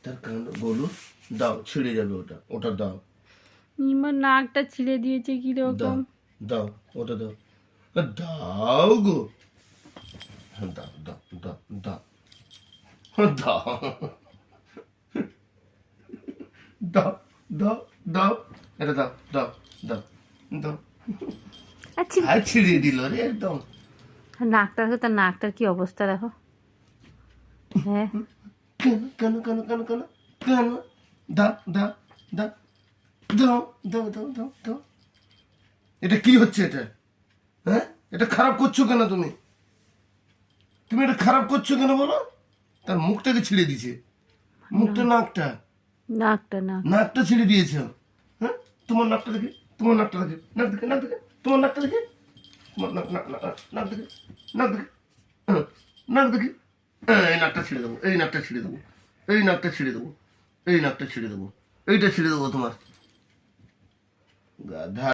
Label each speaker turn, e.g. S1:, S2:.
S1: তার কান বলু দাও, ছিঁড়ে যাবে ওটা, ওটা দাও,
S2: আমার নাকটা ছিঁড়ে দিয়েছে
S1: দাও
S2: কিরকম।
S1: দাও, ওটা দাও, দাও গো, দাও দাও দাও দাও, দাও দাও দাও দাও, এটা দাও দাও দাও দাও,
S2: আচ্ছা,
S1: আর ছিঁড়ে দিল রে একদম।
S2: নাকটা দেখো, তার নাকটার কি অবস্থা দেখো। হ্যাঁ,
S1: কেন কেন কেন কেন কেন কেন, দাও দাও দাও দাও দাও দাও দাও দাও, এটা কি হচ্ছে এটা? হ্যাঁ, এটা খারাপ করছো কেন তুমি? তুমি এটা খারাপ করছো কেন বলো? তার মুখটাকে ছিঁড়ে দিয়েছে, মুখটা, নাকটা,
S2: নাকটা নাক
S1: নাকটা ছিঁড়ে দিয়েছে। হ্যাঁ, তোমার নাকটা দেখে, তোমার নাকটা দেখে, নাক দেখে, নাক দেখে, তোমার নাকটা দেখে, তোমার নাক নাক নাক নাক দেখে, নাক দেখে, নাক দেখে, এই নাকটা ছিঁড়ে দেবো, এই নাকটা ছিঁড়ে দেবো, এই নাকটা ছিঁড়ে দেবো, এই নাকটা ছিঁড়ে দেবো, এইটা ছিঁড়ে দেবো তোমার, গাধা।